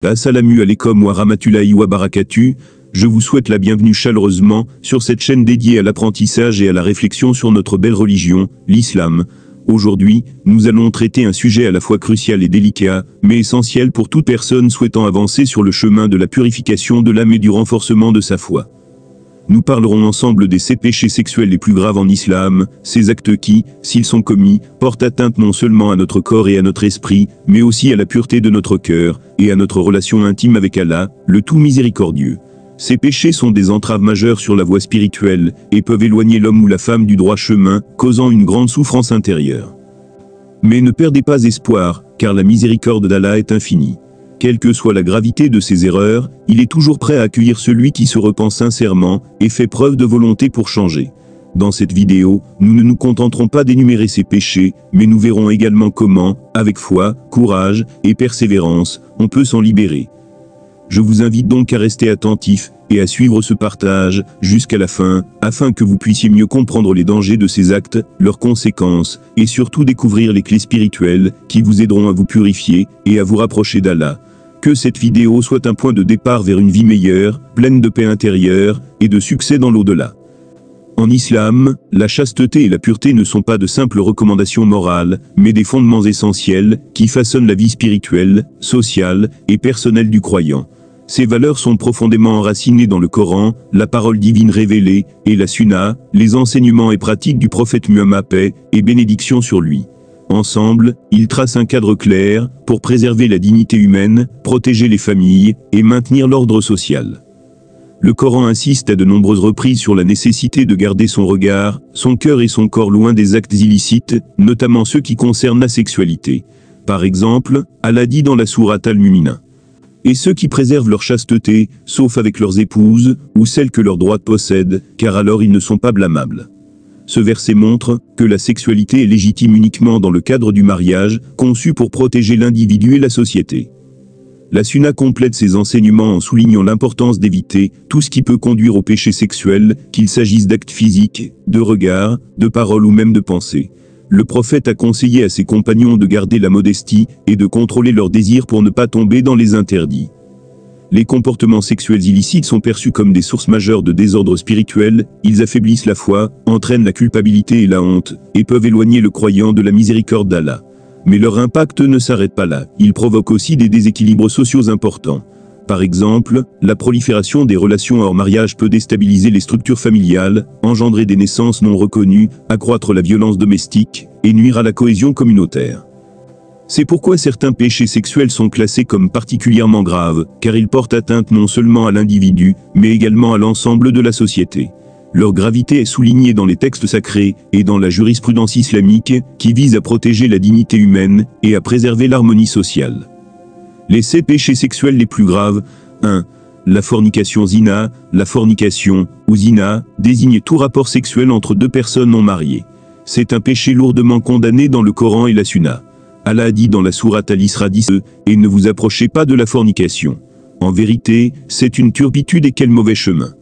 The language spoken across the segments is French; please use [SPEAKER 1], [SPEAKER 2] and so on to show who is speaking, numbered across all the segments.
[SPEAKER 1] Assalamu alaikum wa rahmatullahi wa barakatuh, je vous souhaite la bienvenue chaleureusement sur cette chaîne dédiée à l'apprentissage et à la réflexion sur notre belle religion, l'islam. Aujourd'hui, nous allons traiter un sujet à la fois crucial et délicat, mais essentiel pour toute personne souhaitant avancer sur le chemin de la purification de l'âme et du renforcement de sa foi. Nous parlerons ensemble des 7 péchés sexuels les plus graves en islam, ces actes qui, s'ils sont commis, portent atteinte non seulement à notre corps et à notre esprit, mais aussi à la pureté de notre cœur, et à notre relation intime avec Allah, le tout miséricordieux. Ces péchés sont des entraves majeures sur la voie spirituelle, et peuvent éloigner l'homme ou la femme du droit chemin, causant une grande souffrance intérieure. Mais ne perdez pas espoir, car la miséricorde d'Allah est infinie. Quelle que soit la gravité de ses erreurs, il est toujours prêt à accueillir celui qui se repent sincèrement et fait preuve de volonté pour changer. Dans cette vidéo, nous ne nous contenterons pas d'énumérer ces péchés, mais nous verrons également comment, avec foi, courage et persévérance, on peut s'en libérer. Je vous invite donc à rester attentif et à suivre ce partage jusqu'à la fin, afin que vous puissiez mieux comprendre les dangers de ces actes, leurs conséquences, et surtout découvrir les clés spirituelles qui vous aideront à vous purifier et à vous rapprocher d'Allah. Que cette vidéo soit un point de départ vers une vie meilleure, pleine de paix intérieure et de succès dans l'au-delà. En islam, la chasteté et la pureté ne sont pas de simples recommandations morales, mais des fondements essentiels qui façonnent la vie spirituelle, sociale et personnelle du croyant. Ces valeurs sont profondément enracinées dans le Coran, la parole divine révélée, et la Sunna, les enseignements et pratiques du prophète Muhammad, paix et bénédiction sur lui. Ensemble, ils tracent un cadre clair pour préserver la dignité humaine, protéger les familles et maintenir l'ordre social. Le Coran insiste à de nombreuses reprises sur la nécessité de garder son regard, son cœur et son corps loin des actes illicites, notamment ceux qui concernent la sexualité. Par exemple, Allah dit dans la sourate Al-Mu'minun: et ceux qui préservent leur chasteté, sauf avec leurs épouses, ou celles que leurs droits possèdent, car alors ils ne sont pas blâmables. Ce verset montre que la sexualité est légitime uniquement dans le cadre du mariage, conçu pour protéger l'individu et la société. La Sunna complète ses enseignements en soulignant l'importance d'éviter tout ce qui peut conduire au péché sexuel, qu'il s'agisse d'actes physiques, de regards, de paroles ou même de pensées. Le prophète a conseillé à ses compagnons de garder la modestie et de contrôler leurs désirs pour ne pas tomber dans les interdits. Les comportements sexuels illicites sont perçus comme des sources majeures de désordre spirituel, ils affaiblissent la foi, entraînent la culpabilité et la honte, et peuvent éloigner le croyant de la miséricorde d'Allah. Mais leur impact ne s'arrête pas là, ils provoquent aussi des déséquilibres sociaux importants. Par exemple, la prolifération des relations hors mariage peut déstabiliser les structures familiales, engendrer des naissances non reconnues, accroître la violence domestique, et nuire à la cohésion communautaire. C'est pourquoi certains péchés sexuels sont classés comme particulièrement graves, car ils portent atteinte non seulement à l'individu, mais également à l'ensemble de la société. Leur gravité est soulignée dans les textes sacrés et dans la jurisprudence islamique, qui vise à protéger la dignité humaine et à préserver l'harmonie sociale. Les 7 péchés sexuels les plus graves. 1. La fornication zina. La fornication, ou zina, désigne tout rapport sexuel entre 2 personnes non mariées. C'est un péché lourdement condamné dans le Coran et la Sunna. Allah a dit dans la sourate Al-Isra 10, et ne vous approchez pas de la fornication. En vérité, c'est une turpitude et quel mauvais chemin.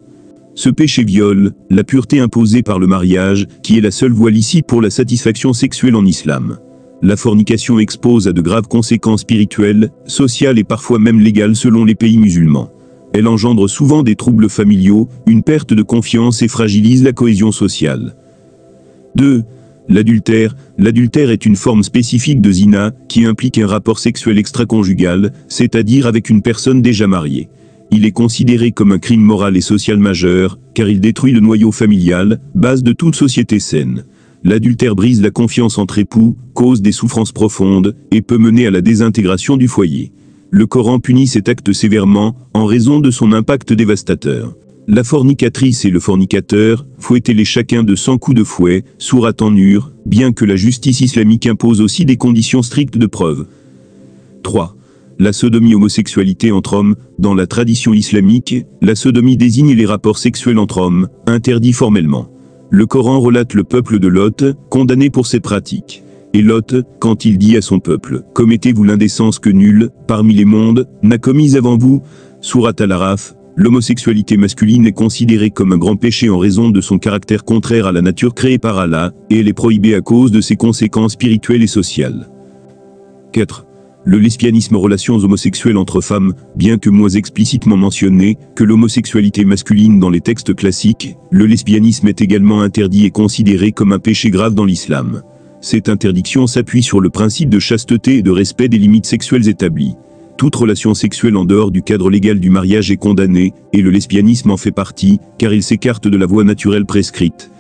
[SPEAKER 1] Ce péché viole la pureté imposée par le mariage, qui est la seule voie licite pour la satisfaction sexuelle en islam. La fornication expose à de graves conséquences spirituelles, sociales et parfois même légales selon les pays musulmans. Elle engendre souvent des troubles familiaux, une perte de confiance et fragilise la cohésion sociale. 2. L'adultère. L'adultère est une forme spécifique de zina, qui implique un rapport sexuel extraconjugal, c'est-à-dire avec une personne déjà mariée. Il est considéré comme un crime moral et social majeur, car il détruit le noyau familial, base de toute société saine. L'adultère brise la confiance entre époux, cause des souffrances profondes, et peut mener à la désintégration du foyer. Le Coran punit cet acte sévèrement, en raison de son impact dévastateur. La fornicatrice et le fornicateur, fouettez-les chacun de 100 coups de fouet, sourate An-Nur, bien que la justice islamique impose aussi des conditions strictes de preuve. 3. La sodomie, homosexualité entre hommes. Dans la tradition islamique, la sodomie désigne les rapports sexuels entre hommes, interdits formellement. Le Coran relate le peuple de Lot, condamné pour cette pratique. Et Lot, quand il dit à son peuple, « Commettez-vous l'indécence que nul, parmi les mondes, n'a commise avant vous » Sourate Al-Araf. L'homosexualité masculine est considérée comme un grand péché en raison de son caractère contraire à la nature créée par Allah, et elle est prohibée à cause de ses conséquences spirituelles et sociales. 4. Le lesbianisme, relations homosexuelles entre femmes, bien que moins explicitement mentionné que l'homosexualité masculine dans les textes classiques, le lesbianisme est également interdit et considéré comme un péché grave dans l'islam. Cette interdiction s'appuie sur le principe de chasteté et de respect des limites sexuelles établies. Toute relation sexuelle en dehors du cadre légal du mariage est condamnée, et le lesbianisme en fait partie, car il s'écarte de la voie naturelle prescrite.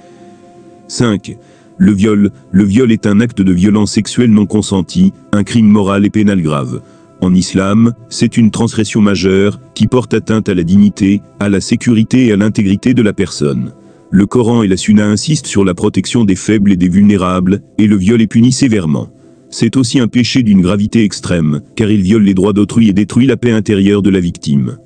[SPEAKER 1] 5. Le viol est un acte de violence sexuelle non consenti, un crime moral et pénal grave. En islam, c'est une transgression majeure, qui porte atteinte à la dignité, à la sécurité et à l'intégrité de la personne. Le Coran et la Sunna insistent sur la protection des faibles et des vulnérables, et le viol est puni sévèrement. C'est aussi un péché d'une gravité extrême, car il viole les droits d'autrui et détruit la paix intérieure de la victime.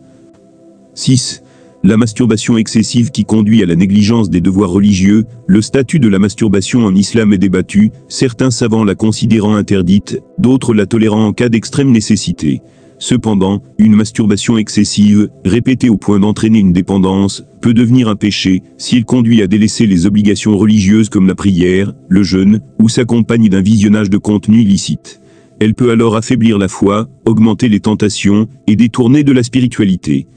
[SPEAKER 1] 6. La masturbation excessive qui conduit à la négligence des devoirs religieux. Le statut de la masturbation en islam est débattu, certains savants la considérant interdite, d'autres la tolérant en cas d'extrême nécessité. Cependant, une masturbation excessive, répétée au point d'entraîner une dépendance, peut devenir un péché, s'il conduit à délaisser les obligations religieuses comme la prière, le jeûne, ou s'accompagne d'un visionnage de contenu illicite. Elle peut alors affaiblir la foi, augmenter les tentations, et détourner de la spiritualité.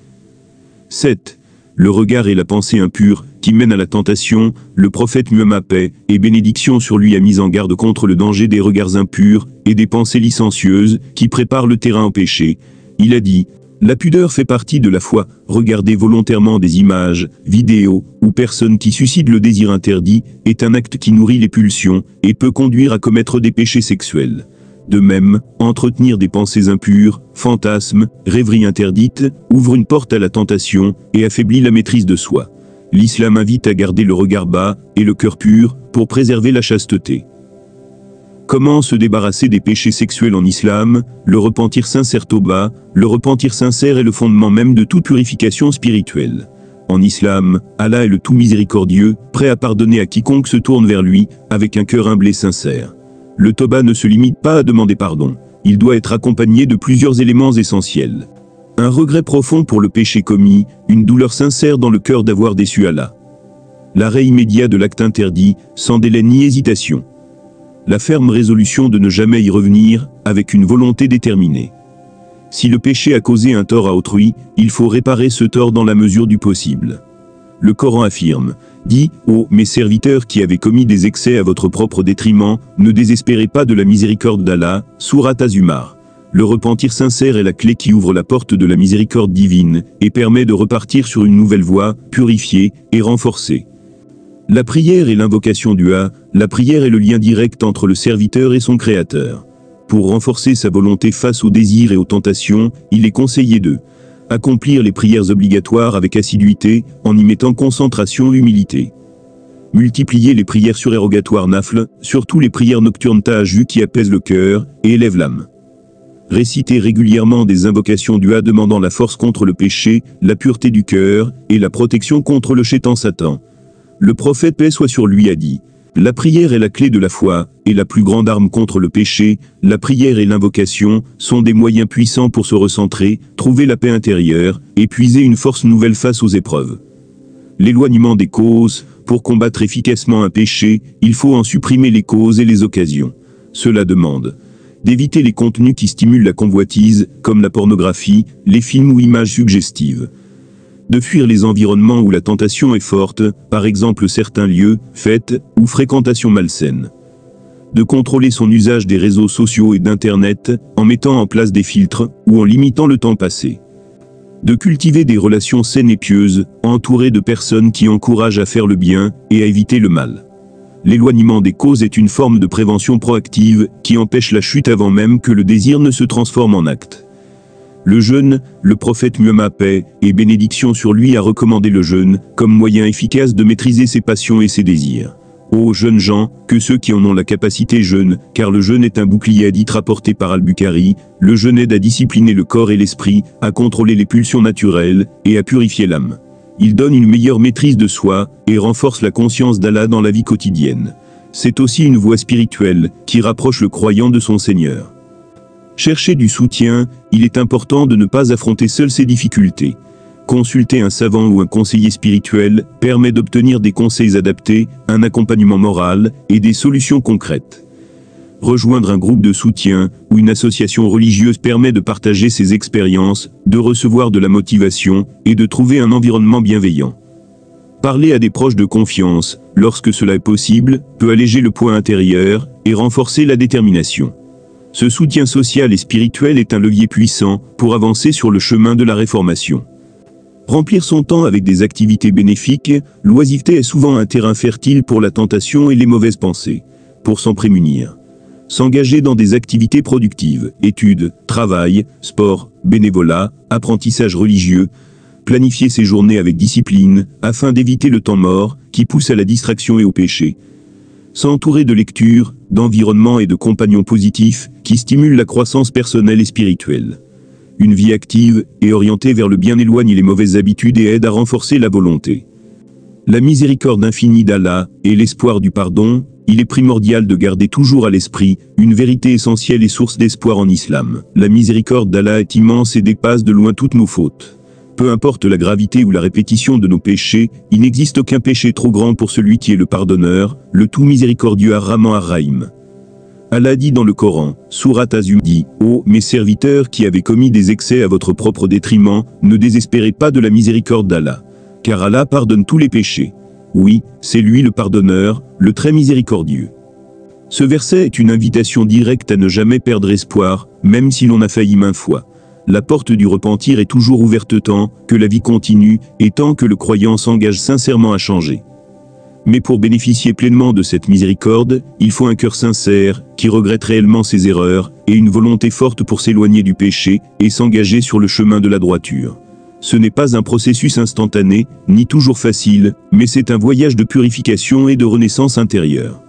[SPEAKER 1] 7. Le regard et la pensée impure, qui mènent à la tentation. Le prophète Muhammad, paix et bénédiction sur lui, a mis en garde contre le danger des regards impurs, et des pensées licencieuses, qui préparent le terrain au péché. Il a dit: la pudeur fait partie de la foi. Regarder volontairement des images, vidéos, ou personnes qui suscitent le désir interdit, est un acte qui nourrit les pulsions, et peut conduire à commettre des péchés sexuels. De même, entretenir des pensées impures, fantasmes, rêveries interdites, ouvre une porte à la tentation, et affaiblit la maîtrise de soi. L'islam invite à garder le regard bas, et le cœur pur, pour préserver la chasteté. Comment se débarrasser des péchés sexuels en islam? Le repentir sincère Toba. Le repentir sincère est le fondement même de toute purification spirituelle. En islam, Allah est le tout miséricordieux, prêt à pardonner à quiconque se tourne vers lui, avec un cœur humble et sincère. Le Toba ne se limite pas à demander pardon. Il doit être accompagné de plusieurs éléments essentiels. Un regret profond pour le péché commis, une douleur sincère dans le cœur d'avoir déçu Allah. L'arrêt immédiat de l'acte interdit, sans délai ni hésitation. La ferme résolution de ne jamais y revenir, avec une volonté déterminée. Si le péché a causé un tort à autrui, il faut réparer ce tort dans la mesure du possible. Le Coran affirme: dit, ô mes serviteurs qui avez commis des excès à votre propre détriment, ne désespérez pas de la miséricorde d'Allah. Sourate Az-Zumar. Le repentir sincère est la clé qui ouvre la porte de la miséricorde divine, et permet de repartir sur une nouvelle voie, purifiée et renforcée. La prière et l'invocation du Ha. La prière est le lien direct entre le serviteur et son créateur. Pour renforcer sa volonté face aux désirs et aux tentations, il est conseillé de accomplir les prières obligatoires avec assiduité, en y mettant concentration et humilité. Multiplier les prières surérogatoires nafl, surtout les prières nocturnes tahajjud qui apaisent le cœur et élèvent l'âme. Réciter régulièrement des invocations du Ha demandant la force contre le péché, la pureté du cœur, et la protection contre le shaitan Satan. Le prophète, paix soit sur lui, a dit: la prière est la clé de la foi, et la plus grande arme contre le péché. La prière et l'invocation sont des moyens puissants pour se recentrer, trouver la paix intérieure, et puiser une force nouvelle face aux épreuves. L'éloignement des causes. Pour combattre efficacement un péché, il faut en supprimer les causes et les occasions. Cela demande d'éviter les contenus qui stimulent la convoitise, comme la pornographie, les films ou images suggestives. De fuir les environnements où la tentation est forte, par exemple certains lieux, fêtes, ou fréquentations malsaines. De contrôler son usage des réseaux sociaux et d'Internet, en mettant en place des filtres, ou en limitant le temps passé. De cultiver des relations saines et pieuses, entourées de personnes qui encouragent à faire le bien, et à éviter le mal. L'éloignement des causes est une forme de prévention proactive, qui empêche la chute avant même que le désir ne se transforme en acte. Le jeûne. Le prophète Muhammad, paix et bénédiction sur lui, a recommandé le jeûne, comme moyen efficace de maîtriser ses passions et ses désirs. Ô jeunes gens, que ceux qui en ont la capacité jeûnent, car le jeûne est un bouclier, hadith rapporté par Al-Bukhari. Le jeûne aide à discipliner le corps et l'esprit, à contrôler les pulsions naturelles, et à purifier l'âme. Il donne une meilleure maîtrise de soi, et renforce la conscience d'Allah dans la vie quotidienne. C'est aussi une voie spirituelle, qui rapproche le croyant de son Seigneur. Chercher du soutien. Il est important de ne pas affronter seul ces difficultés. Consulter un savant ou un conseiller spirituel permet d'obtenir des conseils adaptés, un accompagnement moral et des solutions concrètes. Rejoindre un groupe de soutien ou une association religieuse permet de partager ses expériences, de recevoir de la motivation et de trouver un environnement bienveillant. Parler à des proches de confiance, lorsque cela est possible, peut alléger le poids intérieur et renforcer la détermination. Ce soutien social et spirituel est un levier puissant pour avancer sur le chemin de la réformation. Remplir son temps avec des activités bénéfiques, l'oisiveté est souvent un terrain fertile pour la tentation et les mauvaises pensées. Pour s'en prémunir, s'engager dans des activités productives, études, travail, sport, bénévolat, apprentissage religieux, planifier ses journées avec discipline, afin d'éviter le temps mort, qui pousse à la distraction et au péché. S'entourer de lectures, d'environnements et de compagnons positifs, qui stimulent la croissance personnelle et spirituelle. Une vie active et orientée vers le bien éloigne les mauvaises habitudes et aide à renforcer la volonté. La miséricorde infinie d'Allah et l'espoir du pardon, il est primordial de garder toujours à l'esprit une vérité essentielle et source d'espoir en islam. La miséricorde d'Allah est immense et dépasse de loin toutes nos fautes. Peu importe la gravité ou la répétition de nos péchés, il n'existe aucun péché trop grand pour celui qui est le pardonneur, le tout miséricordieux Ar-Rahman Ar-Rahim. Allah dit dans le Coran, Sourate Az-Zumar dit, « Ô mes serviteurs qui avez commis des excès à votre propre détriment, ne désespérez pas de la miséricorde d'Allah. Car Allah pardonne tous les péchés. Oui, c'est lui le pardonneur, le très miséricordieux. » Ce verset est une invitation directe à ne jamais perdre espoir, même si l'on a failli maintes fois. La porte du repentir est toujours ouverte tant que la vie continue et tant que le croyant s'engage sincèrement à changer. Mais pour bénéficier pleinement de cette miséricorde, il faut un cœur sincère, qui regrette réellement ses erreurs, et une volonté forte pour s'éloigner du péché et s'engager sur le chemin de la droiture. Ce n'est pas un processus instantané, ni toujours facile, mais c'est un voyage de purification et de renaissance intérieure.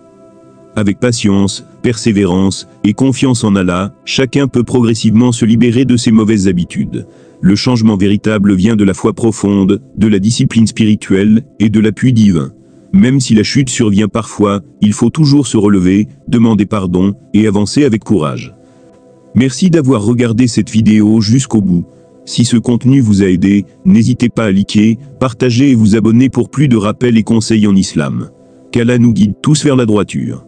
[SPEAKER 1] Avec patience, persévérance et confiance en Allah, chacun peut progressivement se libérer de ses mauvaises habitudes. Le changement véritable vient de la foi profonde, de la discipline spirituelle et de l'appui divin. Même si la chute survient parfois, il faut toujours se relever, demander pardon et avancer avec courage. Merci d'avoir regardé cette vidéo jusqu'au bout. Si ce contenu vous a aidé, n'hésitez pas à liker, partager et vous abonner pour plus de rappels et conseils en islam. Qu'Allah nous guide tous vers la droiture.